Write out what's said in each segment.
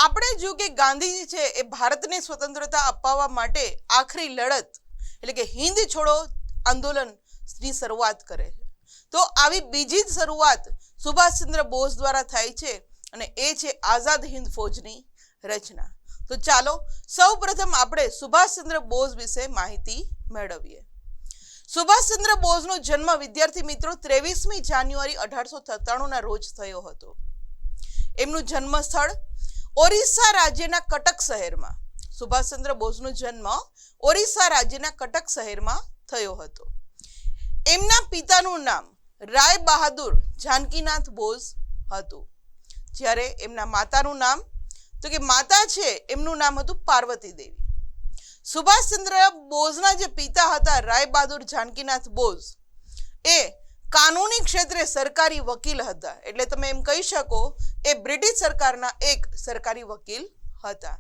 આપણે જો કે ગાંધીજી છે એ ભારતને સ્વતંત્રતા અપાવવા માટે આખરી લડત એટલે કે હિન્દ છોડો આંદોલનની શરૂઆત કરે છે. તો આવી બીજી જ શરૂઆત સુભાષચંદ્ર બોઝ દ્વારા થાય છે અને એ છે આઝાદ હિન્દ ફૌજની રચના. તો ચાલો સૌપ્રથમ આપણે સુભાષચંદ્ર બોઝ વિશે માહિતી મેળવીએ. સુભાષચંદ્ર બોઝનો જન્મ વિદ્યાર્થી મિત્રો 23મી જાન્યુઆરી 1893 રોજ થયો હતો. એમનું જન્મ સ્થળ ઓરિસ્સા રાજ્યના કટક શહેરમાં. સુભાષચંદ્ર બોઝનો જન્મ ઓરિસ્સા રાજ્યના કટક શહેરમાં થયો હતો. એમના પિતાનું નામ રાય બહાદુર જાનકીનાથ બોઝ હતું, જ્યારે એમના માતાનું નામ તો કે માતા છે એમનું નામ હતું પાર્વતી દેવી. સુભાષચંદ્ર બોઝના જે પિતા હતા રાય બહાદુર જાનકીનાથ બોઝ એ કાનૂની ક્ષેત્રે સરકારી વકીલ હતા, એટલે તમે એમ કહી શકો એ બ્રિટિશ સરકારના એક સરકારી વકીલ હતા.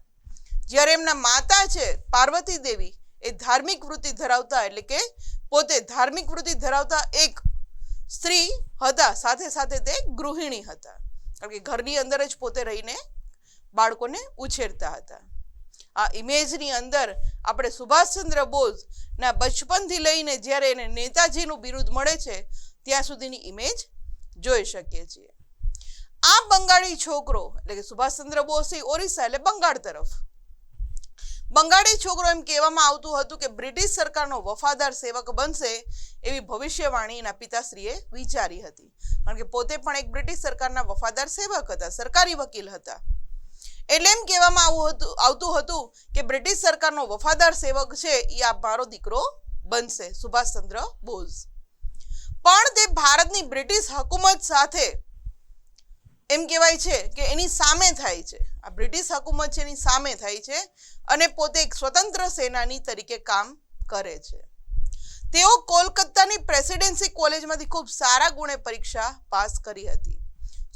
જ્યારે એમના માતા છે પાર્વતી દેવી એ ધાર્મિક વૃત્તિ ધરાવતા એટલે કે પોતે ધાર્મિક વૃત્તિ ધરાવતા એક સ્ત્રી હતા, સાથે સાથે તે ગૃહિણી હતા, કારણ કે ઘરની અંદર જ પોતે રહીને બાળકોને ઉછેરતા હતા. આ ઇમેજની અંદર આપણે સુભાષચંદ્ર બોઝના બચપનથી લઈને જ્યારે એને નેતાજીનું બિરુદ મળે છે ત્યાં સુધીની ઇમેજ જોઈ શકીએ છીએ. આ બંગાળી છોકરો એટલે કે સુભાષચંદ્ર બોઝ ઓરિસ્સા એટલે બંગાળ તરફ. બંગાળી છોકરો એમ કહેવામાં આવતું હતું કે બ્રિટિશ સરકારનો વફાદાર સેવક બનશે એવી ભવિષ્યવાણી એના પિતાશ્રીએ વિચારી હતી, કારણ કે પોતે પણ એક બ્રિટિશ સરકારના વફાદાર સેવક હતા, સરકારી વકીલ હતા. એટલે એમ કહેવામાં આવતું હતું કે બ્રિટિશ સરકારનો વફાદાર સેવક છે એ આ મારો દીકરો બનશે સુભાષચંદ્ર બોઝ. પણ તે ભારતની બ્રિટિશ હુકુમત સાથે એમ કહેવાય છે કે એની સામે થાય છે. આ બ્રિટિશ હુકુમત છે એની સામે થાય છે અને પોતે એક સ્વતંત્ર સેનાની તરીકે કામ કરે છે. તેઓ કોલકાતાની પ્રેસિડેન્સી કોલેજમાંથી ખૂબ સારા ગુણે પરીક્ષા પાસ કરી હતી.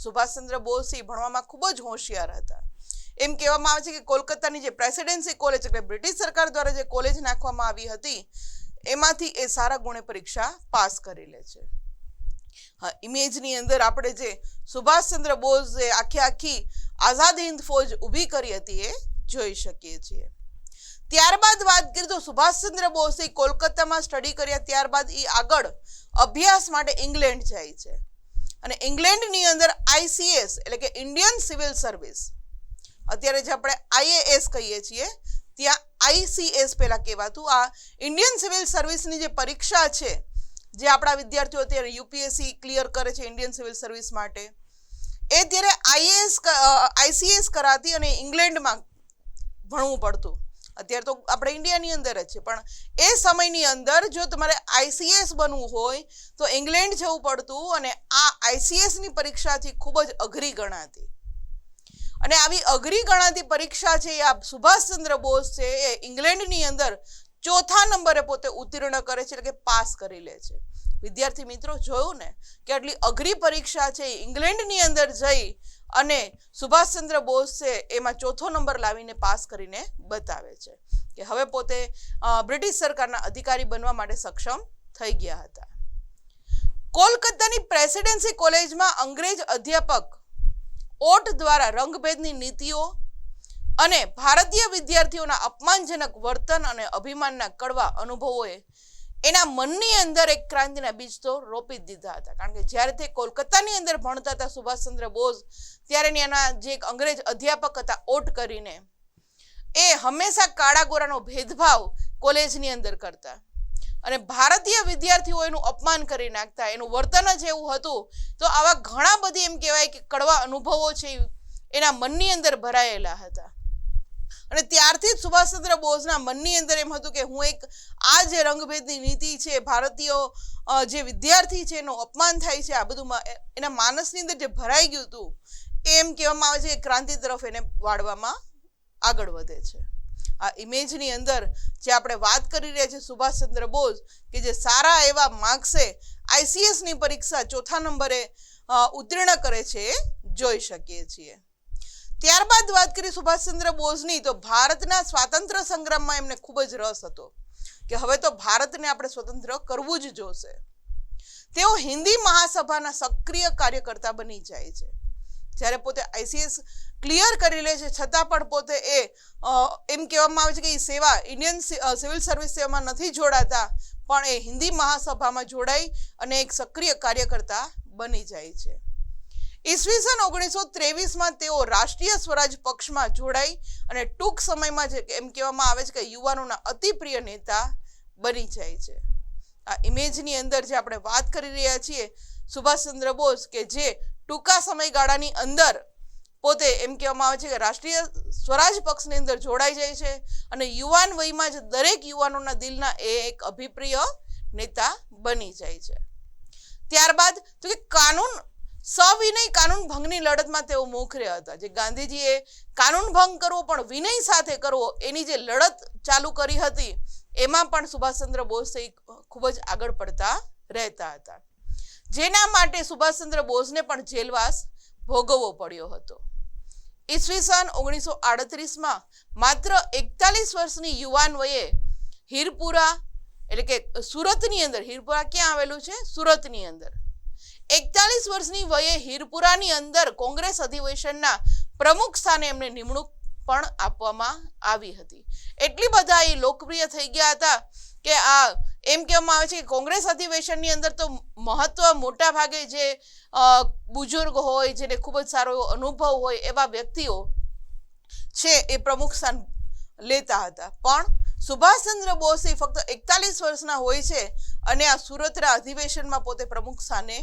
સુભાષચંદ્ર બોઝ ભણવામાં ખૂબ જ હોશિયાર હતા. એમ કહેવામાં આવે છે કે કોલકાતાની જે પ્રેસિડેન્સી કોલેજ એટલે બ્રિટિશ સરકાર દ્વારા જે કોલેજ નાખવામાં આવી હતી એમાંથી એ સારા ગુણે પરીક્ષા પાસ કરી લે છે. હા, ઇમેજની અંદર આપણે જે સુભાષચંદ્ર બોઝે આખી આઝાદ હિન્દ ફૌજ ઊભી કરી હતી એ જોઈ શકીએ છીએ. ત્યારબાદ વાત કરીએ તો સુભાષચંદ્ર બોઝે કોલકાતામાં સ્ટડી કર્યા ત્યારબાદ એ આગળ અભ્યાસ માટે ઇંગ્લેન્ડ જાય છે અને ઇંગ્લેન્ડની અંદર ICS એટલે કે ઇન્ડિયન સિવિલ સર્વિસ, અત્યારે જે આપણે IAS કહીએ છીએ ત્યાં ICS પહેલા કહેવાતું, આ ઇન્ડિયન સિવિલ સર્વિસની જે પરીક્ષા છે જે આપણા વિદ્યાર્થીઓ અત્યારે UPSC ક્લિયર કરે છે ઇન્ડિયન સિવિલ સર્વિસ માટે, એ ત્યારે ICS કરાતી અને ઇંગ્લેન્ડમાં ભણવું પડતું. અત્યારે તો આપણે ઇન્ડિયાની અંદર જ છે, પણ એ સમયની અંદર જો તમારે ICS બનવું હોય તો ઇંગ્લેન્ડ જવું પડતું અને આ ICSની પરીક્ષાથી ખૂબ જ અઘરી ગણાતી. અને આવી અઘરી ગણાતી પરીક્ષા છે આ સુભાષચંદ્ર બોઝ છે એ ઇંગ્લેન્ડની અંદર 4થા નંબરે પોતે ઉત્તીર્ણ કરે છે, એટલે કે પાસ કરી લે છે. વિદ્યાર્થી મિત્રો, જોયું ને કે આટલી અઘરી પરીક્ષા છે ઇંગ્લેન્ડની અંદર જઈ અને સુભાષચંદ્ર બોઝ છે એમાં 4થો નંબર લાવીને પાસ કરીને બતાવે છે કે હવે પોતે બ્રિટિશ સરકારના અધિકારી બનવા માટે સક્ષમ થઈ ગયા હતા. કોલકાતાની પ્રેસિડેન્સી કોલેજમાં અંગ્રેજ અધ્યાપક ઓટ દ્વારા રંગભેદની નીતિઓ અને ભારતીય વિદ્યાર્થીઓના અપમાનજનક વર્તન અને અભિમાનના કડવા અનુભવોએ એના મનની અંદર એક ક્રાંતિના બીજ તો રોપી જ દીધા હતા. કારણ કે જ્યારે તે કોલકાતાની અંદર ભણતા હતા સુભાષચંદ્ર બોઝ, ત્યારે એના જે એક અંગ્રેજ અધ્યાપક હતા ઓટ કરીને, એ હંમેશા કાળા ગોરાનો ભેદભાવ કોલેજની અંદર કરતા અને ભારતીય વિદ્યાર્થીઓ એનું અપમાન કરી નાખતા. એનું વર્તન જ એવું હતું. તો આવા ઘણા બધી એમ કહેવાય કે કડવા અનુભવો છે એના મનની અંદર ભરાયેલા હતા અને ત્યારથી જ સુભાષચંદ્ર બોઝના મનની અંદર એમ હતું કે હું એક આ જે રંગભેદની નીતિ છે, ભારતીય જે વિદ્યાર્થી છે એનું અપમાન થાય છે, આ બધું એના માનસની અંદર જે ભરાઈ ગયું હતું એમ કહેવામાં આવે છે કે ક્રાંતિ તરફ એને વાળવામાં આગળ વધે છે. આ ઇમેજની અંદર જે આપણે વાત કરી રહ્યા છીએ સુભાષચંદ્ર બોઝ કે જે સારા એવા માર્ક્સે ICSની પરીક્ષા 4થા નંબરે ઉત્તીર્ણ કરે છે એ જોઈ શકીએ છીએ. ત્યારબાદ વાત કરીએ સુભાષચંદ્ર બોઝની, તો ભારતના સ્વાતંત્ર્ય સંગ્રામમાં એમને ખૂબ જ રસ હતો કે હવે તો ભારતને આપણે સ્વતંત્ર કરવું જ જોશે. તેઓ હિન્દી મહાસભાના સક્રિય કાર્યકર્તા બની જાય છે. જ્યારે પોતે આઈસીએસ ક્લિયર કરી લે છે છતાં પણ પોતે એમ કહેવામાં આવે છે કે એ સેવા ઇન્ડિયન સિવિલ સર્વિસ સેવામાં નથી જોડાતા, પણ એ હિન્દી મહાસભામાં જોડાઈ અને એક સક્રિય કાર્યકર્તા બની જાય છે. ઈસવીસન 1923માં તેઓ રાષ્ટ્રીય સ્વરાજ પક્ષમાં જોડાઈ અને ટૂંક સમયમાં જ એમ કહેવામાં આવે છે કે યુવાનોના અતિ પ્રિય નેતા બની જાય છે. આ ઇમેજની અંદર જે આપણે વાત કરી રહ્યા છીએ સુભાષચંદ્ર બોઝ, કે જે ટૂંકા સમયગાળાની અંદર પોતે એમ કહેવામાં આવે છે કે રાષ્ટ્રીય સ્વરાજ પક્ષની અંદર જોડાઈ જાય છે અને યુવાન વયમાં જ દરેક યુવાનોના દિલના એ એક અભિપ્રિય નેતા બની જાય છે. ત્યારબાદ તો કે સવિનય કાનૂન ભંગની લડતમાં તેઓ મોખરે હતા. જે ગાંધીજીએ કાનૂન ભંગ કરવો પણ વિનય સાથે કરવો એની જે લડત ચાલુ કરી હતી એમાં પણ સુભાષચંદ્ર બોઝ ખૂબ જ આગળ પડતા રહેતા હતા, જેના માટે સુભાષચંદ્ર બોઝને પણ જેલવાસ ભોગવવો પડ્યો હતો. ઈસવીસન 1938માં માત્ર 41 વર્ષની યુવાન વયે હીરપુરા એટલે કે સુરતની અંદર, હીરપુરા ક્યાં આવેલું છે? સુરતની અંદર 41 વર્ષની વયે હીરપુરાની અંદર કોંગ્રેસ અધિવેશનના પ્રમુખ સ્થાને એમને નિમણૂક પણ આપવામાં આવી હતી. એટલી બધા એ લોકપ્રિય થઈ ગયા હતા કે આ એમ કહેવામાં આવે છે કે કોંગ્રેસ અધિવેશનની અંદર તો મહત્વ મોટા ભાગે જે બુઝુર્ગ હોય, જેને ખૂબ જ સારો એવો અનુભવ હોય એવા વ્યક્તિઓ છે એ પ્રમુખ સ્થાન લેતા હતા. પણ સુભાષચંદ્ર બોઝ ફક્ત 41 વર્ષના હોય છે અને આ સુરતના અધિવેશનમાં પોતે પ્રમુખ સ્થાને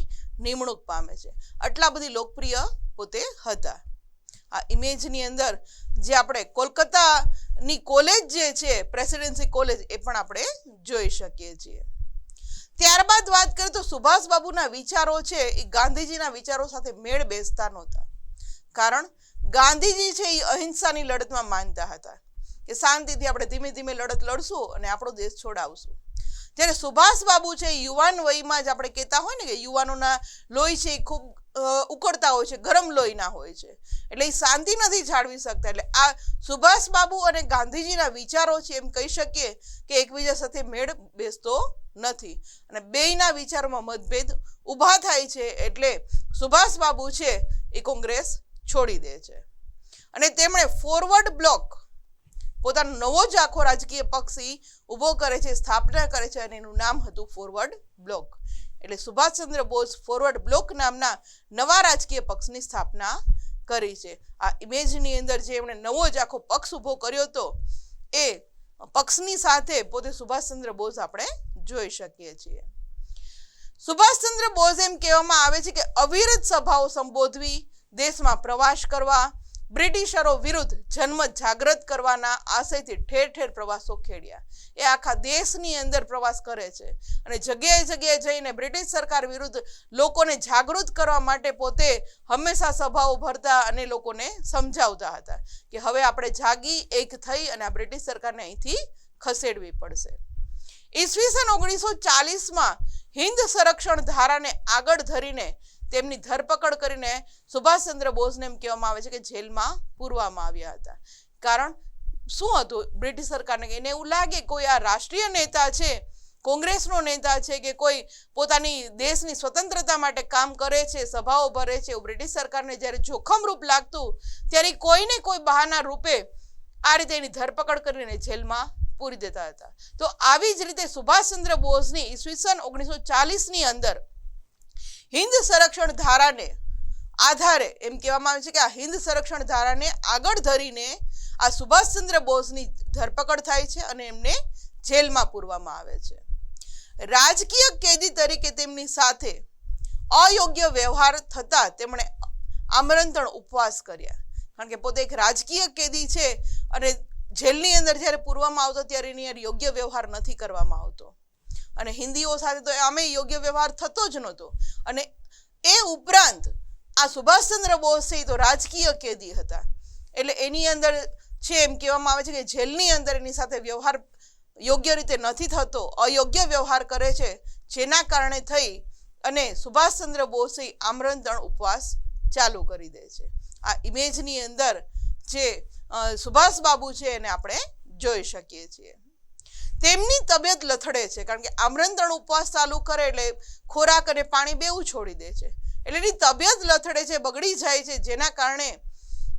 નિમણૂક પામે છે. આટલા બધી લોકપ્રિય પોતે હતા. આ ઇમેજની અંદર જે આપણે કોલકાતાની કોલેજ જે છે પ્રેસિડેન્સી કોલેજ એ પણ આપણે જોઈ શકીએ છીએ. ત્યારબાદ વાત કરીએ તો સુભાષ બાબુના વિચારો છે એ ગાંધીજીના વિચારો સાથે મેળ બેસતા નહોતા. કારણ ગાંધીજી છે એ અહિંસાની લડતમાં માનતા હતા કે શાંતિથી આપણે ધીમે ધીમે લડત લડશું અને આપણો દેશ છોડાવશું. જ્યારે સુભાષ બાબુ છે યુવાન વયમાં જ આપણે કહેતા હોય ને કે યુવાનોના લોહી છે એ ખૂબ ઉકળતા હોય છે, ગરમ લોહીના હોય છે, એટલે એ શાંતિ નથી જાળવી શકતા. એટલે આ સુભાષ બાબુ અને ગાંધીજીના વિચારો છે એમ કહી શકીએ કે એકબીજા સાથે મેળ બેસતો નથી અને બેયના વિચારોમાં મતભેદ ઊભા થાય છે. એટલે સુભાષ બાબુ છે એ કોંગ્રેસ છોડી દે છે અને તેમણે ફોરવર્ડ બ્લોક પોતાનો નવો જ આખો રાજકીય પક્ષ ઊભો કરે છે, સ્થાપના કરે છે અને એનું નામ હતું ફોરવર્ડ બ્લોક. એટલે સુભાષચંદ્ર બોઝ ફોરવર્ડ બ્લોક નામના નવા રાજકીય પક્ષની સ્થાપના કરી છે. આ ઇમેજની અંદર જે એમણે નવો જ આખો પક્ષ ઊભો કર્યો હતો એ પક્ષની સાથે પોતે સુભાષચંદ્ર બોઝ આપણે જોઈ શકીએ છીએ. સુભાષચંદ્ર બોઝ એમ કહેવામાં આવે છે કે અવિરત સભાઓ સંબોધવી, દેશમાં પ્રવાસ કરવા, બ્રિટિશરો વિરુદ્ધ જનમત જાગૃત કરવાના આશયથી ઠેર ઠેર પ્રવાસો ખેડ્યા. એ આખા દેશની અંદર પ્રવાસ કરે છે અને જગ્યાએ જગ્યાએ જઈને બ્રિટિશ સરકાર વિરુદ્ધ લોકોને જાગૃત કરવા માટે પોતે હંમેશા સભાઓ ભરતા અને લોકોને સમજાવતા હતા કે હવે આપણે જાગી એક થઈ અને આ બ્રિટિશ સરકારને અહીંથી ખસેડવી પડશે. ઈસવીસન 1940માં હિન્દ સંરક્ષણ ધારાને આગળ ધરીને તેમની ધરપકડ કરીને સુભાષચંદ્ર બોઝને એમ કહેવામાં આવે છે કે જેલમાં પૂરવામાં આવ્યા હતા. કારણ શું હતું? બ્રિટિશ સરકારને એને એવું લાગે કોઈ આ રાષ્ટ્રીય નેતા છે, કોંગ્રેસનો નેતા છે કે કોઈ પોતાની દેશની સ્વતંત્રતા માટે કામ કરે છે, સભાઓ ભરે છે, એવું બ્રિટિશ સરકારને જ્યારે જોખમરૂપ લાગતું ત્યારે કોઈને કોઈ બહાના રૂપે આ રીતે એની ધરપકડ કરીને જેલમાં પૂરી દેતા હતા. તો આવી જ રીતે સુભાષચંદ્ર બોઝની ઈસવીસન 1940ની અંદર હિન્દ સંરક્ષણ ધારાને આધારે એમ કહેવામાં આવે છે કે આ હિન્દ સંરક્ષણ ધારાને આગળ ધરીને આ સુભાષચંદ્ર બોઝની ધરપકડ થાય છે અને એમને જેલમાં પૂરવામાં આવે છે. રાજકીય કેદી તરીકે તેમની સાથે અયોગ્ય વ્યવહાર થતા તેમણે આમંત્રણ ઉપવાસ કર્યા. કારણ કે પોતે એક રાજકીય કેદી છે અને જેલની અંદર જ્યારે પૂરવામાં આવતો ત્યારે એની યોગ્ય વ્યવહાર નથી કરવામાં આવતો અને હિન્દીઓ સાથે તો આમે યોગ્ય વ્યવહાર થતો જ નહોતો. અને એ ઉપરાંત આ સુભાષચંદ્ર બોઝ છે તો રાજકીય કેદી હતા એટલે એની અંદર છે એમ કહેવામાં આવે છે કે જેલની અંદર એની સાથે વ્યવહાર યોગ્ય રીતે નથી થતો, અયોગ્ય વ્યવહાર કરે છે, જેના કારણે થઈ અને સુભાષચંદ્ર બોઝ આમંત્રણ ઉપવાસ ચાલુ કરી દે છે. આ ઇમેજની અંદર જે સુભાષ બાબુ છે એને આપણે જોઈ શકીએ છીએ. તેમની તબિયત લથડે છે, કારણ કે આમંત્રણ ઉપવાસ ચાલુ કરે એટલે ખોરાક અને પાણી બેઉ છોડી દે છે, એટલે એની તબિયત લથડે છે, બગડી જાય છે, જેના કારણે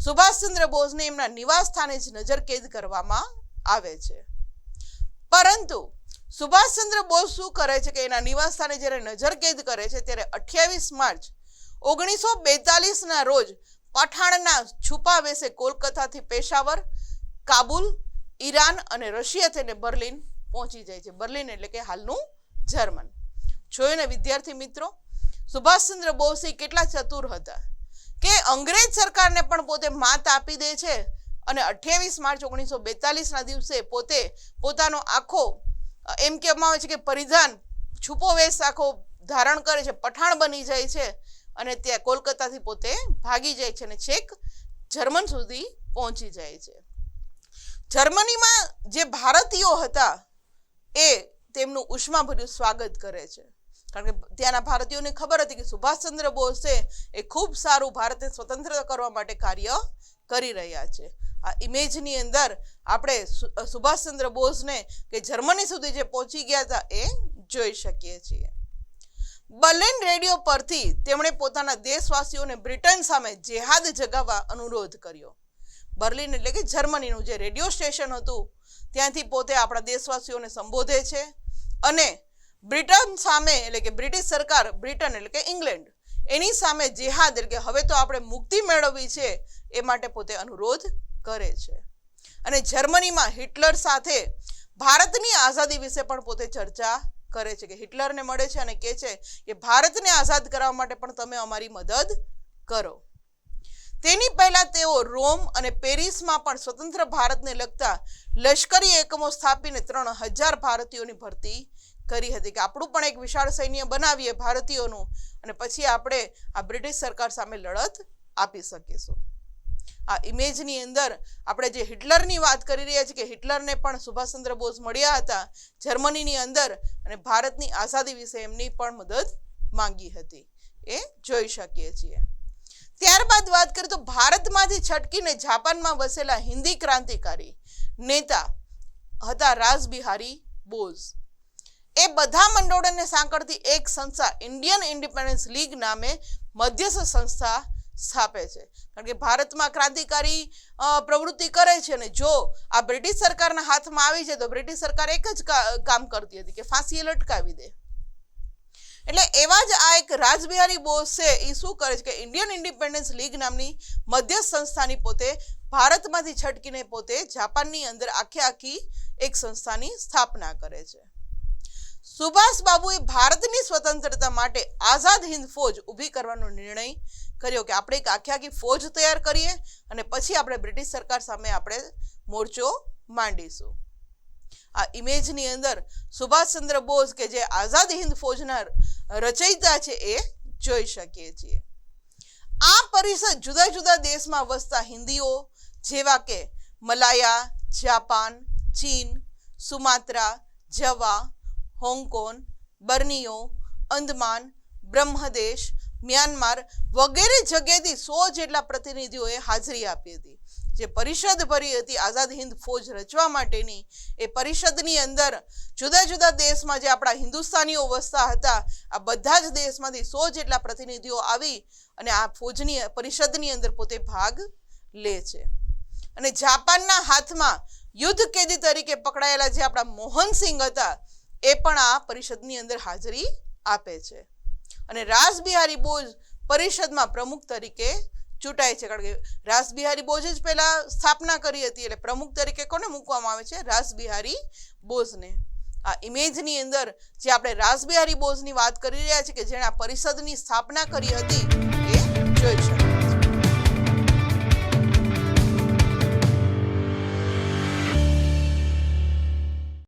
સુભાષચંદ્ર બોઝને એમના નિવાસ સ્થાને જ નજરકેદ કરવામાં આવે છે. પરંતુ સુભાષચંદ્ર બોઝ શું કરે છે કે એના નિવાસ સ્થાને જ્યારે નજરકેદ કરે છે ત્યારે 28 માર્ચ 1942 રોજ પઠાણના છુપા વેશે કોલકાતાથી પેશાવર, કાબુલ, ઈરાન અને રશિયા થઈને બર્લિન પહોંચી જાય છે. બર્લિન એટલે કે હાલનું જર્મન. જોયું ને વિદ્યાર્થી મિત્રો, સુભાષચંદ્ર બોઝ કેટલા ચતુર હતા કે અંગ્રેજ સરકારને પણ પોતે માત આપી દે છે અને 28 માર્ચ 1942 દિવસે પોતે પોતાનો આખો એમ કહેવામાં આવે છે કે પરિધાન છુપો વેશ આખો ધારણ કરે છે, પઠાણ બની જાય છે અને ત્યાં કોલકાતાથી પોતે ભાગી જાય છે અને છેક જર્મન સુધી પહોંચી જાય છે. જર્મનીમાં જે ભારતીયો હતા એ તેમનું ઉષ્માભર્યું સ્વાગત કરે છે, કારણ કે ત્યાંના ભારતીયોને ખબર હતી કે સુભાષચંદ્ર બોઝ છે એ ખૂબ સારું ભારતને સ્વતંત્ર કરવા માટે કાર્ય કરી રહ્યા છે. આ ઇમેજની અંદર આપણે સુભાષચંદ્ર બોઝને કે જર્મની સુધી જે પહોંચી ગયા હતા એ જોઈ શકીએ છીએ. બર્લિન રેડિયો પરથી તેમણે પોતાના દેશવાસીઓને બ્રિટન સામે જેહાદ જગાવવા અનુરોધ કર્યો. બર્લિન એટલે કે જર્મનીનું જે રેડિયો સ્ટેશન હતું ત્યાંથી પોતે આપણા દેશવાસીઓને સંબોધે છે અને બ્રિટન સામે એટલે કે બ્રિટિશ સરકાર, બ્રિટન એટલે કે ઇંગ્લેન્ડ, એની સામે જેહાદ એટલે કે હવે તો આપણે મુક્તિ મેળવવી છે એ માટે પોતે અનુરોધ કરે છે. અને જર્મનીમાં હિટલર સાથે ભારતની આઝાદી વિશે પણ પોતે ચર્ચા કરે છે કે હિટલરને મળે છે અને કહે છે કે ભારતને આઝાદ કરવા માટે પણ તમે અમારી મદદ કરો. તેની પહેલા તેઓ રોમ અને પેરિસમાં પણ સ્વતંત્ર ભારતને લગતા લશ્કરી એકમો સ્થાપીને 3000 ભારતીયોની ભરતી કરી હતી કે આપણું પણ એક વિશાળ સૈન્ય બનાવીએ ભારતીયોનું અને પછી આપણે આ બ્રિટિશ સરકાર સામે લડત આપી શકીશું. આ ઇમેજની અંદર આપણે જે હિટલરની વાત કરી રહ્યા છીએ કે હિટલરને પણ સુભાષચંદ્ર બોઝ મળ્યા હતા જર્મનીની અંદર અને ભારતની આઝાદી વિશે એમની પણ મદદ માંગી હતી, એ જોઈ શકીએ છીએ. ત્યારબાદ વાત કરીએ તો ભારતમાંથી છટકીને જાપાનમાં વસેલા હિન્દી ક્રાંતિકારી નેતા હતા રાસબિહારી બોઝ. એ બધા મંડળોને સાંકળતી એક સંસ્થા ઇન્ડિયન ઇન્ડિપેન્ડન્સ લીગ નામે મધ્યસ્થ સંસ્થા સ્થાપે છે, કારણ કે ભારતમાં ક્રાંતિકારી પ્રવૃત્તિ કરે છે અને જો આ બ્રિટિશ સરકારના હાથમાં આવી જાય તો બ્રિટિશ સરકાર એક જ કામ કરતી હતી કે ફાંસીએ લટકાવી દે. એટલે એવા જ આ એક રાસબિહારી બોઝ છે એ શું કરે છે કે ઇન્ડિયન ઇન્ડિપેન્ડન્સ લીગ નામની મધ્યસ્થ સંસ્થાની પોતે ભારતમાંથી છટકીને પોતે જાપાનની અંદર આખી એક સંસ્થાની સ્થાપના કરે છે. સુભાષ બાબુએ ભારતની સ્વતંત્રતા માટે આઝાદ હિન્દ ફૌજ ઊભી કરવાનો નિર્ણય કર્યો કે આપણે એક આખી ફૌજ તૈયાર કરીએ અને પછી આપણે બ્રિટિશ સરકાર સામે આપણે મોરચો માંડીશું. આ ઇમેજની અંદર સુભાષચંદ્ર બોઝ કે જે આઝાદ હિન્દ ફૌજના રચયિતા છે એ જોઈ શકીએ છીએ. આ પરિષદ જુદા જુદા દેશમાં વસતા હિન્દીઓ જેવા કે મલાયા, જાપાન, ચીન, સુમાત્રા, જવા, હોંગકોંગ, બર્નિયો, અંદમાન, બ્રહ્મદેશ, મ્યાનમાર વગેરે જગ્યાએથી 100 જેટલા પ્રતિનિધિઓએ હાજરી આપી હતી. જે પરિષદ ભરી હતી આઝાદ હિન્દ ફૌજ રચવા માટેની, એ પરિષદની અંદર જુદા જુદા દેશમાં જે આપણા હિન્દુસ્તાનીઓ વસતા હતા આ બધા જ દેશમાંથી 100 જેટલા પ્રતિનિધિઓ આવી અને આ ફૌજની પરિષદની અંદર પોતે ભાગ લે છે. અને જાપાનના હાથમાં યુદ્ધ કેદી તરીકે પકડાયેલા જે આપણા મોહનસિંહ હતા એ પણ આ પરિષદની અંદર હાજરી આપે છે. અને રાસબિહારી બોઝ પરિષદમાં પ્રમુખ તરીકે ચૂંટાય છે, કારણ કે રાસબિહારી બોઝે જ પહેલા સ્થાપના કરી હતી એટલે પ્રમુખ તરીકે કોને મૂકવામાં આવે છે? રાસબિહારી બોઝને. આ ઇમેજની અંદર જે આપણે રાસબિહારી બોઝની વાત કરી રહ્યા છીએ કે જેણે આ પરિષદની સ્થાપના કરી હતી એ જોઈ શકો.